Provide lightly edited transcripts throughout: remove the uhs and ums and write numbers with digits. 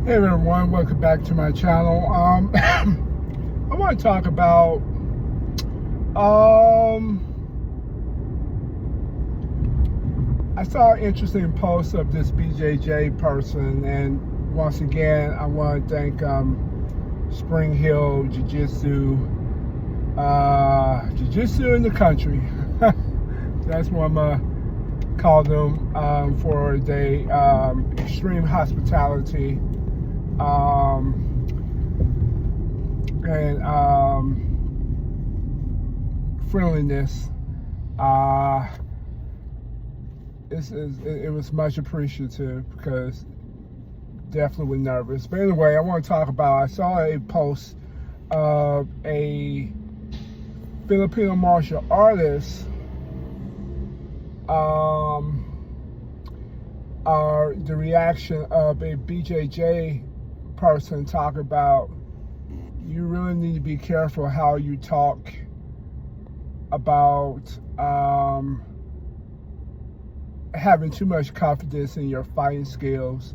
Hey everyone, welcome back to my channel. I want to talk about I saw an interesting post of this BJJ person, and once again I want to thank Spring Hill Jiu-Jitsu, Jiu-Jitsu in the country. That's what I'm gonna call them, for the extreme hospitality and friendliness. It was much appreciative because definitely was nervous. But anyway, I want to talk about, I saw a post of a Filipino martial artist the reaction of a BJJ person talk about, you really need to be careful how you talk about having too much confidence in your fighting skills,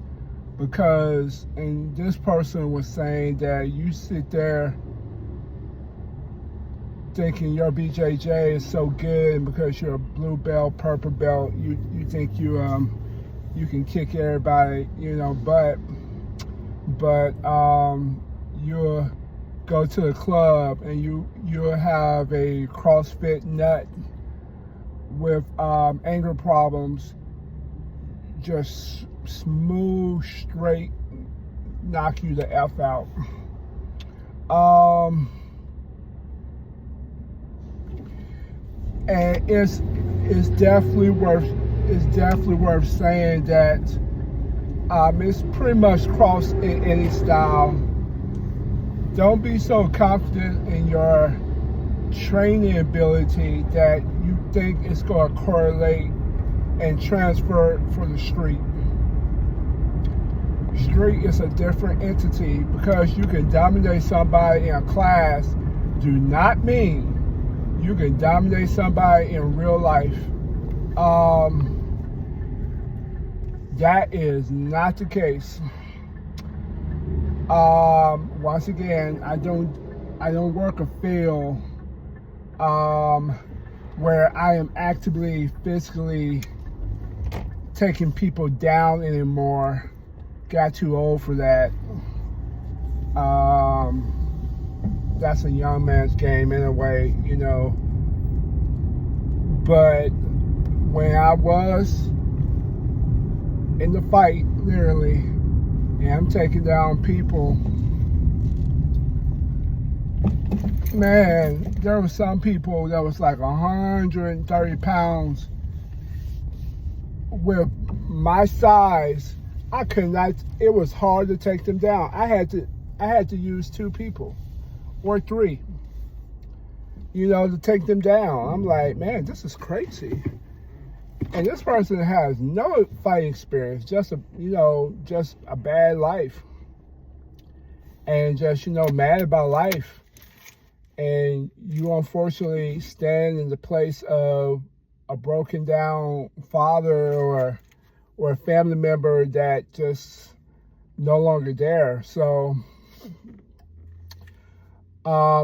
because, and this person was saying that you sit there thinking your BJJ is so good, and because you're a blue belt, purple belt, you think you can kick everybody, but you'll go to the club and you'll have a CrossFit nut with anger problems, just smooth, straight, knock you the F out. And it's definitely worth saying that it's pretty much cross in any style. Don't be so confident in your training ability that you think it's going to correlate and transfer for the street. Street is a different entity. Because you can dominate somebody in a class do not mean you can dominate somebody in real life. That is not the case. Once again, I don't work a field where I am actively, physically taking people down anymore. Got too old for that. That's a young man's game in a way, But when I was in the fight, literally, and I'm taking down people, man, there was some people that was like 130 pounds. With my size, I could not, it was hard to take them down. I had to use 2 people or 3, to take them down. I'm like, man, this is crazy. And this person has no fighting experience, just a bad life. And just, mad about life. And you unfortunately stand in the place of a broken down father or a family member that just no longer there. So I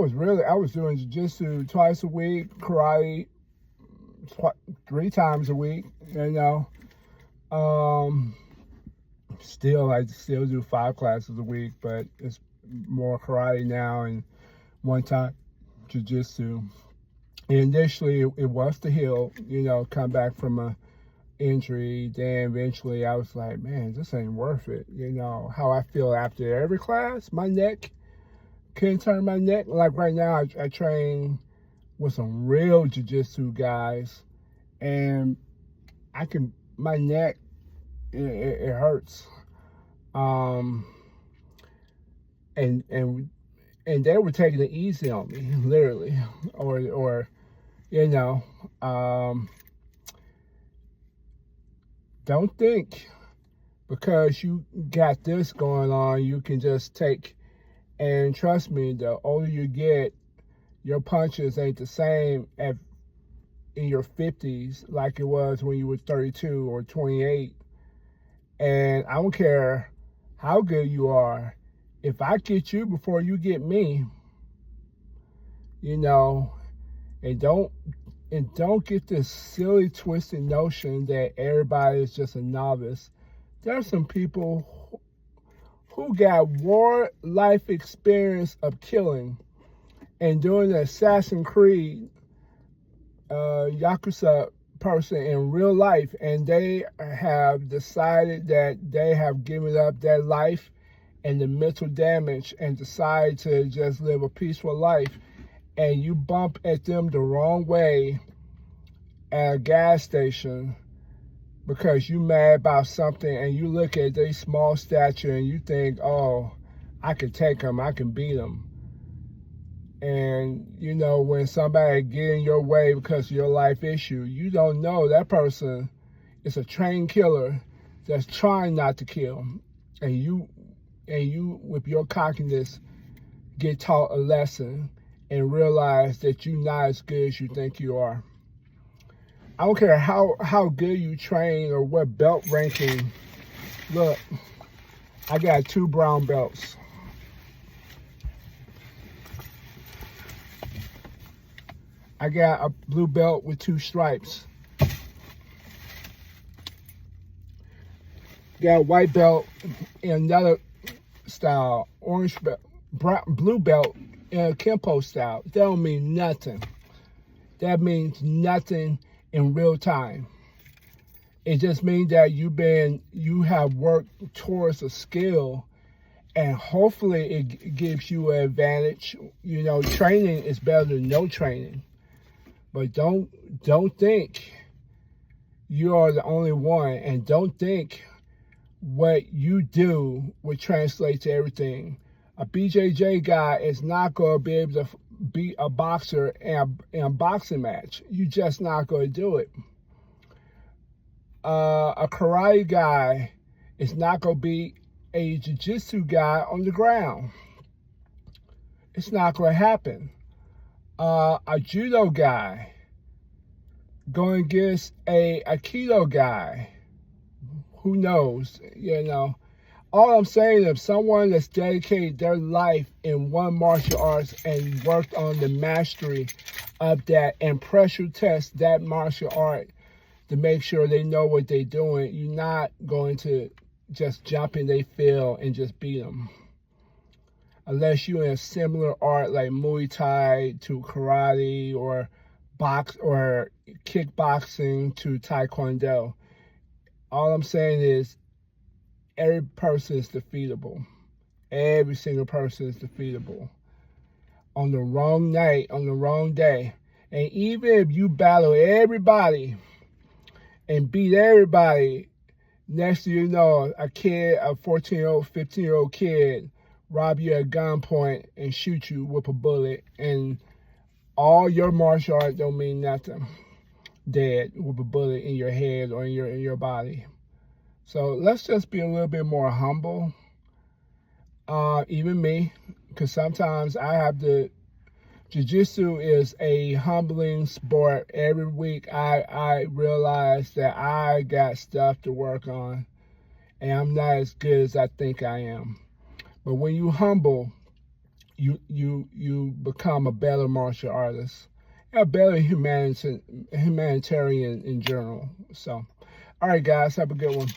was doing jiu-jitsu twice a week, karate 3 times a week, I still do 5 classes a week, but it's more karate now and 1 time jiu-jitsu. And initially it was to heal, come back from a injury. Then eventually I was like, man, this ain't worth it. How I feel after every class, my neck, couldn't turn my neck. Like right now, I train with some real jiu-jitsu guys, and my neck, it hurts. And they were taking it easy on me, literally, or don't think because you got this going on, you can just take. And trust me, the older you get, your punches ain't the same in your 50s like it was when you were 32 or 28. And I don't care how good you are. If I get you before you get me, you know, and don't get this silly twisted notion that everybody is just a novice. There are some people who got war life experience of killing and doing the Assassin's Creed Yakuza person in real life, and they have decided that they have given up their life and the mental damage and decide to just live a peaceful life, and you bump at them the wrong way at a gas station because you mad about something, and you look at their small stature and you think, oh, I can take them, I can beat them. And, you know, when somebody get in your way because of your life issue, you don't know that person is a trained killer that's trying not to kill. And you, with your cockiness, get taught a lesson and realize that you're not as good as you think you are. I don't care how good you train or what belt ranking. Look, I got 2 brown belts. I got a blue belt with 2 stripes. Got a white belt in another style, orange belt, blue belt in a Kempo style. That don't mean nothing. That means nothing in real time. It just means that you have worked towards a skill, and hopefully it gives you an advantage. You know, training is better than no training. But don't think you are the only one, and don't think what you do will translate to everything. A BJJ guy is not going to be able to beat a boxer in a boxing match. You just not going to do it. A karate guy is not going to beat a jiu-jitsu guy on the ground. It's not going to happen. A judo guy going against a aikido guy. Who knows? You know, all I'm saying is someone that's dedicated their life in one martial arts and worked on the mastery of that and pressure test that martial art to make sure they know what they're doing. You're not going to just jump in their field and just beat them. Unless you're in a similar art like Muay Thai to karate, or box or kickboxing to Taekwondo. All I'm saying is every person is defeatable. Every single person is defeatable. On the wrong night, on the wrong day. And even if you battle everybody and beat everybody, next thing you know, a kid, a 14-year-old, 15-year-old kid, rob you at gunpoint and shoot you with a bullet, and all your martial art don't mean nothing. Dead with a bullet in your head or in your body. So let's just be a little bit more humble. Even me, because sometimes I have to. Jiu-jitsu is a humbling sport. Every week I realize that I got stuff to work on, and I'm not as good as I think I am. But when you humble, you become a better martial artist, a better humanitarian in general. So, all right, guys, have a good one.